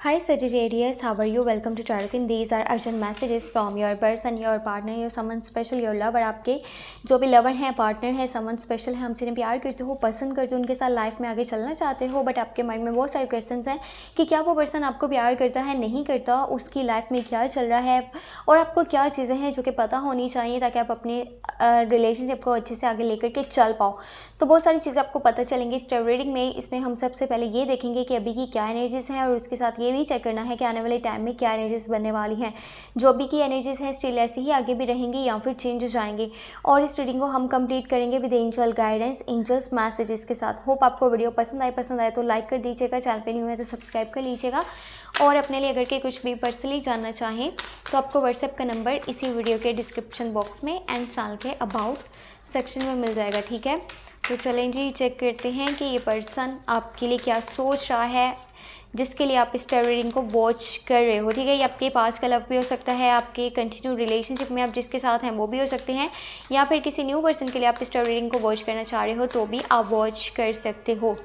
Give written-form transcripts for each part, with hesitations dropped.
Hi Sagittarius, how are you? Welcome to Tarot. These are urgent messages from your person, your partner, your someone special, your lover. आपके जो भी lover हैं, partner है, someone special है, हमसे प्यार करते हो, पसंद करते हो, उनके साथ लाइफ में आगे चलना चाहते हो, बट आपके माइंड में बहुत सारे क्वेश्चंस हैं कि क्या वो पर्सन आपको प्यार करता है, नहीं करता, उसकी लाइफ में क्या चल रहा है और आपको क्या चीज़ें हैं जो कि पता होनी चाहिए ताकि आप अपने रिलेशनशिप को अच्छे से आगे लेकर के चल पाओ। तो बहुत सारी चीज़ें आपको पता चलेंगी इस टैरो रीडिंग में। इसमें हम सबसे पहले ये देखेंगे कि अभी की क्या एनर्जीज़ हैं और उसके साथ ये भी चेक करना है कि आने वाले टाइम में क्या एनर्जीज़ बनने वाली हैं। जो अभी की एनर्जीज़ हैं स्टिल ऐसे ही आगे भी रहेंगी या फिर चेंज हो जाएंगे। और इस रीडिंग को हम कंप्लीट करेंगे with angel guidance, angels messages के साथ। होप आपको वीडियो पसंद आए तो लाइक कर दीजिएगा, चैनल पे न्यू है तो सब्सक्राइब कर लीजिएगा। और अपने लिए अगर के कुछ भी पर्सनली जानना चाहें तो आपको व्हाट्सएप का नंबर इसी वीडियो के डिस्क्रिप्शन बॉक्स में एंड चैनल के अबाउट सेक्शन में मिल जाएगा, ठीक है। तो चलें जी, चेक करते हैं कि ये पर्सन आपके लिए क्या सोच रहा है जिसके लिए आप इस टैरो रीडिंग को वॉच कर रहे हो, ठीक है। ये आपके पास का लव भी हो सकता है, आपके कंटिन्यू रिलेशनशिप में आप जिसके साथ हैं वो भी हो सकते हैं, या फिर किसी न्यू पर्सन के लिए आप इस टैरो रीडिंग को वॉच करना चाह रहे हो तो भी आप वॉच कर सकते हो।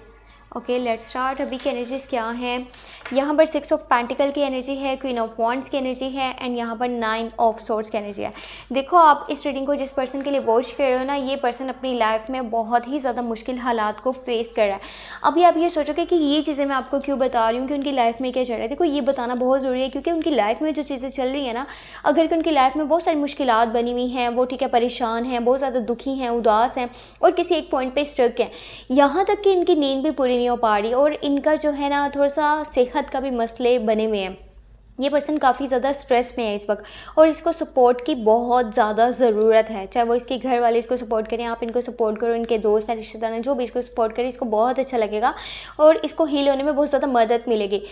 Okay, let's start. अभी की एनर्जीज़ क्या हैं? यहाँ पर 6 ऑफ पेंटिकल की एनर्जी है, क्वीन ऑफ वॉन्ड्स की एनर्जी है एंड यहाँ पर 9 ऑफ सोर्ड्स की एनर्जी है। देखो, आप इस रीडिंग को जिस पर्सन के लिए वॉच कर रहे हो ना, ये पर्सन अपनी लाइफ में बहुत ही ज़्यादा मुश्किल हालात को फेस कर रहा है। अभी आप ये सोचोगे कि ये चीज़ें मैं आपको क्यों बता रही हूँ कि उनकी लाइफ में क्या चल रहा है। देखो, ये बताना बहुत ज़रूरी है क्योंकि उनकी लाइफ में जो चीज़ें चल रही है ना, अगर कि उनकी लाइफ में बहुत सारी मुश्किलात बनी हुई हैं, वो ठीक है परेशान हैं, बहुत ज़्यादा दुखी हैं, उदास हैं और किसी एक पॉइंट पर स्ट्रक हैं, यहाँ तक कि इनकी नींद भी पूरी नहीं हो पा रही और इनका जो है ना थोड़ा सा सेहत का भी मसले बने हुए हैं। ये पर्सन काफ़ी ज़्यादा स्ट्रेस में है इस वक्त और इसको सपोर्ट की बहुत ज़्यादा ज़रूरत है। चाहे वो इसके घर वाले इसको सपोर्ट करें, आप इनको सपोर्ट करो, इनके दोस्त हैं, रिश्तेदार हैं, जो भी इसको सपोर्ट करें, इसको बहुत अच्छा लगेगा और इसको हील होने में बहुत ज़्यादा मदद मिलेगी।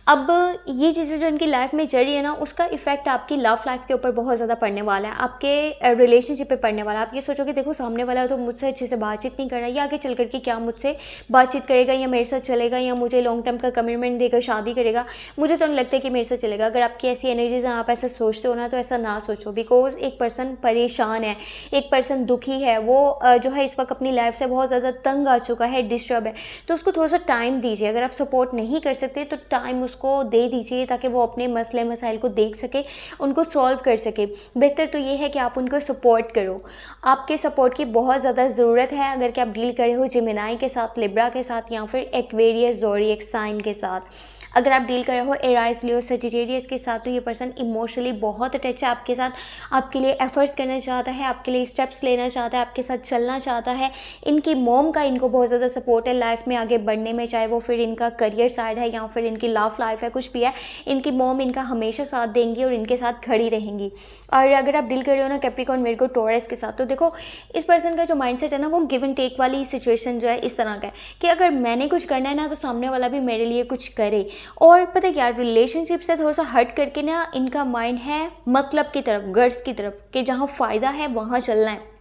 अब ये चीज़ें जो इनकी लाइफ में चल रही है ना, उसका इफेक्ट आपकी लव लाइफ के ऊपर बहुत ज़्यादा पड़ने वाला है, आपके रिलेशनशिप पे पड़ने वाला है। आप ये सोचोगे देखो सामने वाला तो मुझसे अच्छे से बातचीत नहीं कर रहा है, या आगे चल करके क्या मुझसे बातचीत करेगा या मेरे साथ चलेगा या मुझे लॉन्ग टर्म का कमिटमेंट देकर शादी करेगा, मुझे तो नहीं लगता कि मेरे साथ चलेगा। अगर आपकी ऐसी एनर्जीज आप ऐसा सोचते हो ना तो ऐसा ना सोचो, बिकॉज एक पर्सन परेशान है, एक पर्सन दुखी है, वो जो है इस वक्त अपनी लाइफ से बहुत ज़्यादा तंग आ चुका है, डिस्टर्ब है। तो उसको थोड़ा सा टाइम दीजिए। अगर आप सपोर्ट नहीं कर सकते तो टाइम उसको दे दीजिए ताकि वो अपने मसले मसाइल को देख सके, उनको सॉल्व कर सके। बेहतर तो ये है कि आप उनको सपोर्ट करो। आपके सपोर्ट की बहुत ज़्यादा ज़रूरत है अगर कि आप डील करे हो जेमिनी के साथ, लिब्रा के साथ या फिर एक्वेरियस ज़ोडिएक साइन के साथ। अगर आप डील कर रहे हो एराइस, लियो, सजिटेरियस के साथ तो ये पर्सन इमोशनली बहुत अटैच है आपके साथ, आपके लिए एफर्ट्स करना चाहता है, आपके लिए स्टेप्स लेना चाहता है, आपके साथ चलना चाहता है। इनकी मॉम का इनको बहुत ज़्यादा सपोर्ट है लाइफ में आगे बढ़ने में, चाहे वो फिर इनका करियर साइड है या फिर इनकी लव लाइफ है, कुछ भी है, इनकी मॉम इनका हमेशा साथ देंगी और इनके साथ खड़ी रहेंगी। और अगर आप डील कर रहे हो ना कैप्रिकॉर्न, विर्गो, टॉरस के साथ, तो देखो इस पर्सन का जो माइंडसेट है ना वो गिव एंड टेक वाली सिचुएशन जो है इस तरह का है कि अगर मैंने कुछ करना है ना तो सामने वाला भी मेरे लिए कुछ करे। और पता है क्या, रिलेशनशिप से थोड़ा सा हट करके ना इनका माइंड है मतलब की तरफ, गर्ल्स की तरफ, कि जहाँ फ़ायदा है वहाँ चलना है।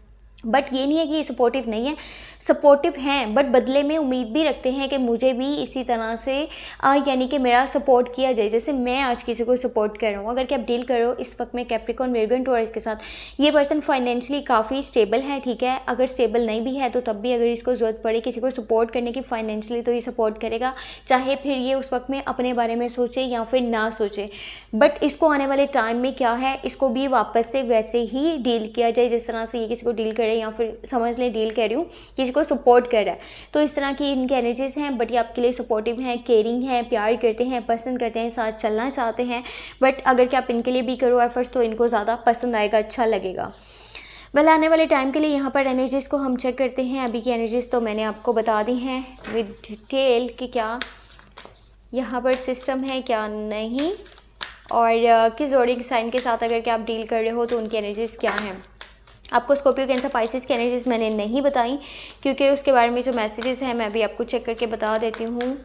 बट ये नहीं है कि ये सपोर्टिव नहीं है, सपोर्टिव हैं, बट बदले में उम्मीद भी रखते हैं कि मुझे भी इसी तरह से यानी कि मेरा सपोर्ट किया जाए जैसे मैं आज किसी को सपोर्ट कर रहा हूँ। अगर कि आप डील करो इस वक्त में कैप्रिकॉर्न, विर्गो, टॉरस के साथ, ये पर्सन फाइनेंशियली काफ़ी स्टेबल है, ठीक है। अगर स्टेबल नहीं भी है तो तब भी अगर इसको ज़रूरत पड़े किसी को सपोर्ट करने की फाइनेंशियली तो ये सपोर्ट करेगा, चाहे फिर ये उस वक्त में अपने बारे में सोचे या फिर ना सोचे। बट इसको आने वाले टाइम में क्या है, इसको भी वापस से वैसे ही डील किया जाए जिस तरह से ये किसी को डील करे, या फिर समझ लें डील कर रही हूँ किसी को सपोर्ट कर रहा है। तो इस तरह की इनकी एनर्जीज हैं, बट ये आपके लिए सपोर्टिव हैं, केयरिंग हैं, प्यार करते हैं, पसंद करते हैं, साथ चलना चाहते हैं। बट अगर कि आप इनके लिए भी करो एफर्ट्स तो इनको ज़्यादा पसंद आएगा, अच्छा लगेगा। वेल, आने वाले टाइम के लिए यहाँ पर एनर्जीज़ को हम चेक करते हैं। अभी की एनर्जीज़ तो मैंने आपको बता दी हैं विद डिटेल कि क्या यहाँ पर सिस्टम है क्या नहीं, और किस ज़ोडिएक साइन के साथ अगर कि आप डील कर रहे हो तो उनकी एनर्जीज़ क्या हैं। आपको स्कॉर्पियो, कैंसर, पाइसेस की एनर्जीज़ मैंने नहीं बताई क्योंकि उसके बारे में जो मैसेजेस हैं मैं भी आपको चेक करके बता देती हूँ,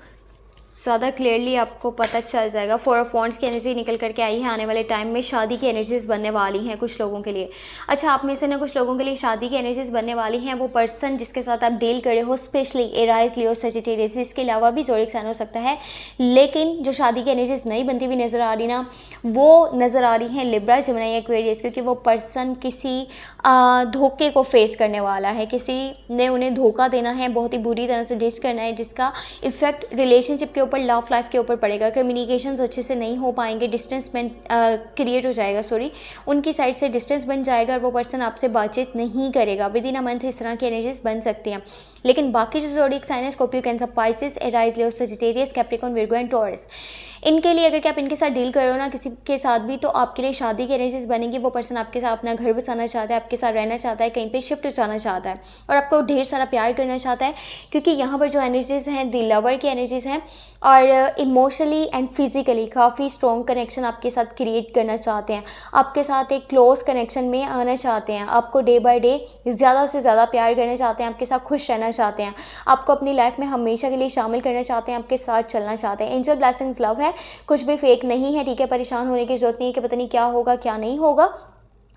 ज़्यादा क्लियरली आपको पता चल जाएगा। 4 ऑफ वॉन्ड्स की एनर्जी निकल करके आई है। आने वाले टाइम में शादी की एनर्जीज़ बनने वाली हैं कुछ लोगों के लिए। अच्छा, आप में से ना कुछ लोगों के लिए शादी की एनर्जीज़ बनने वाली हैं। वो पर्सन जिसके साथ आप डील करे हो, स्पेशली एराइस, लियो, सजिटेरियस, इसके अलावा भी ज़ोडिएक साइन हो सकता है, लेकिन जो शादी की एनर्जीज़ नहीं बनती हुई नज़र आ रही ना, वो नज़र आ रही हैं लिब्रा, जेमिनी, एक्वेरियस, क्योंकि वो पर्सन किसी धोखे को फेस करने वाला है, किसी ने उन्हें धोखा देना है, बहुत ही बुरी तरह से डिश करना है, जिसका इफेक्ट रिलेशनशिप के ऊपर, लव लाइफ के ऊपर पड़ेगा। कम्युनिकेशंस अच्छे से नहीं हो पाएंगे, डिस्टेंस क्रिएट हो जाएगा, उनकी साइड से डिस्टेंस बन जाएगा और वो पर्सन आपसे बातचीत नहीं करेगा। विद इन अ मंथ इस तरह की एनर्जीज बन सकती हैं। लेकिन बाकी जो ज़ोडिएक साइन है, Scorpio, cancer, Pisces, arise, Leo, Sagittarius, Capricorn, Virgo and taurus, इनके लिए अगर कि आप इनके साथ डील करो ना किसी के साथ भी, तो आपके लिए शादी की एनर्जीज बनेगी। वो पर्सन आपके साथ अपना घर बसाना चाहता है, आपके साथ रहना चाहता है, कहीं पे शिफ्ट जाना चाहता है और आपको ढेर सारा प्यार करना चाहता है, क्योंकि यहाँ पर जो एनर्जीज हैं दी लवर की एनर्जीज हैं और इमोशनली एंड फिजिकली काफ़ी स्ट्रॉन्ग कनेक्शन आपके साथ क्रिएट करना चाहते हैं, आपके साथ एक क्लोज कनेक्शन में आना चाहते हैं, आपको डे बाय डे ज़्यादा से ज़्यादा प्यार करना चाहते हैं, आपके साथ खुश रहना चाहते हैं, आपको अपनी लाइफ में हमेशा के लिए शामिल करना चाहते हैं, आपके साथ चलना चाहते हैं। एंजल ब्लेसिंग्स लव है, कुछ भी फेक नहीं है, ठीक है। परेशान होने की जरूरत नहीं है कि पता नहीं क्या होगा क्या नहीं होगा,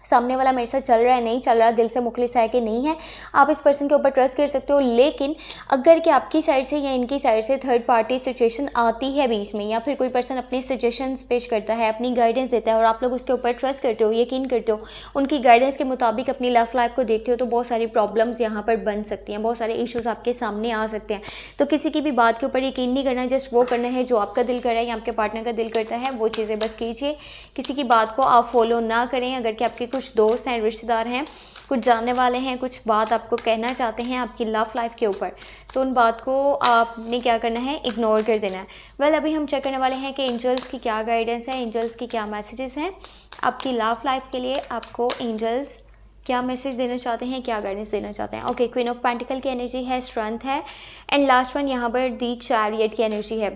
सामने वाला मेरे साथ चल रहा है नहीं चल रहा, दिल से मुखलिस है कि नहीं है, आप इस पर्सन के ऊपर ट्रस्ट कर सकते हो। लेकिन अगर कि आपकी साइड से या इनकी साइड से थर्ड पार्टी सिचुएशन आती है बीच में, या फिर कोई पर्सन अपने सजेशंस पेश करता है, अपनी गाइडेंस देता है और आप लोग उसके ऊपर ट्रस्ट करते हो, यकीन करते हो, उनकी गाइडेंस के मुताबिक अपनी लव लाइफ को देखते हो, तो बहुत सारी प्रॉब्लम्स यहाँ पर बन सकती हैं, बहुत सारे इशूज़ आपके सामने आ सकते हैं। तो किसी की भी बात के ऊपर यकीन नहीं करना, जस्ट वो करना है जो आपका दिल कर रहा है या आपके पार्टनर का दिल करता है, वो चीज़ें बस कीजिए। किसी की बात को आप फॉलो ना करें। अगर कि आपके कुछ दोस्त हैं, रिश्तेदार हैं, कुछ जानने वाले हैं, कुछ बात आपको कहना चाहते हैं आपकी लव लाइफ के ऊपर, तो उन बात को आपने क्या करना है, इग्नोर कर देना है। वेल, अभी हम चेक करने वाले हैं कि एंजल्स की क्या गाइडेंस है, एंजल्स की क्या मैसेजेस हैं आपकी लव लाइफ के लिए, आपको एंजल्स क्या मैसेज देना चाहते हैं, क्या गाइडेंस देना चाहते हैं। ओके, क्वीन ऑफ पेंटिकल की एनर्जी है, स्ट्रेंथ है एंड लास्ट वन यहाँ पर दी चैरियट की एनर्जी है।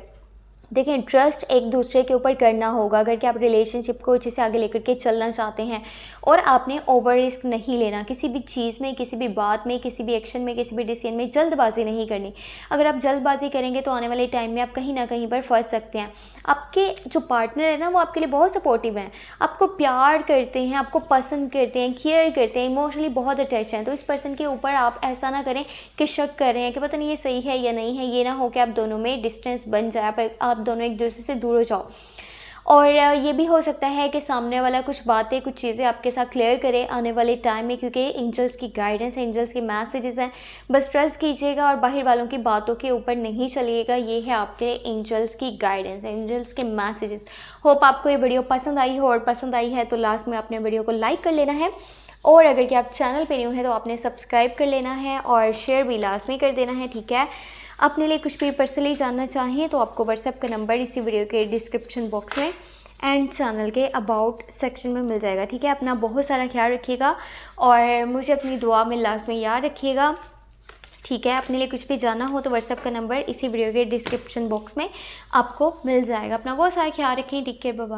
देखिए, ट्रस्ट एक दूसरे के ऊपर करना होगा अगर कि आप रिलेशनशिप को अच्छे से आगे लेकर के चलना चाहते हैं, और आपने ओवर रिस्क नहीं लेना किसी भी चीज़ में, किसी भी बात में, किसी भी एक्शन में, किसी भी डिसीजन में जल्दबाजी नहीं करनी। अगर आप जल्दबाजी करेंगे तो आने वाले टाइम में आप कहीं ना कहीं पर फंस सकते हैं। आपके जो पार्टनर है ना, वो आपके लिए बहुत सपोर्टिव हैं, आपको प्यार करते हैं, आपको पसंद करते हैं, केयर करते हैं, इमोशनली बहुत अटैच हैं। तो इस पर्सन के ऊपर आप ऐसा ना करें कि शक कर रहे हैं कि पता नहीं ये सही है या नहीं है, ये ना हो कि आप दोनों में डिस्टेंस बन जाए, आप दोनों एक दूसरे से दूर हो जाओ। और ये भी हो सकता है कि सामने वाला कुछ बातें, कुछ चीज़ें आपके साथ क्लियर करे आने वाले टाइम में, क्योंकि एंजल्स की गाइडेंस है, एंजल्स के मैसेजेस हैं। बस ट्रस्ट कीजिएगा और बाहर वालों की बातों के ऊपर नहीं चलिएगा। ये है आपके एंजल्स की गाइडेंस, एंजल्स के मैसेजेस। होप आपको ये वीडियो पसंद आई हो, और पसंद आई है तो लास्ट में आपने वीडियो को लाइक कर लेना है, और अगर कि आप चैनल पे न्यू है तो आपने सब्सक्राइब कर लेना है और शेयर भी लास्ट में कर देना है, ठीक है। अपने लिए कुछ भी पर्सनली जानना चाहें तो आपको व्हाट्सएप का नंबर इसी वीडियो के डिस्क्रिप्शन बॉक्स में एंड चैनल के अबाउट सेक्शन में मिल जाएगा, ठीक है। अपना बहुत सारा ख्याल रखिएगा और मुझे अपनी दुआ में लास्ट में याद रखिएगा, ठीक है। अपने लिए कुछ भी जानना हो तो व्हाट्सएप का नंबर इसी वीडियो के डिस्क्रिप्शन बॉक्स में आपको मिल जाएगा। अपना बहुत सारा ख्याल रखें, टेक केयर, बाय बाय।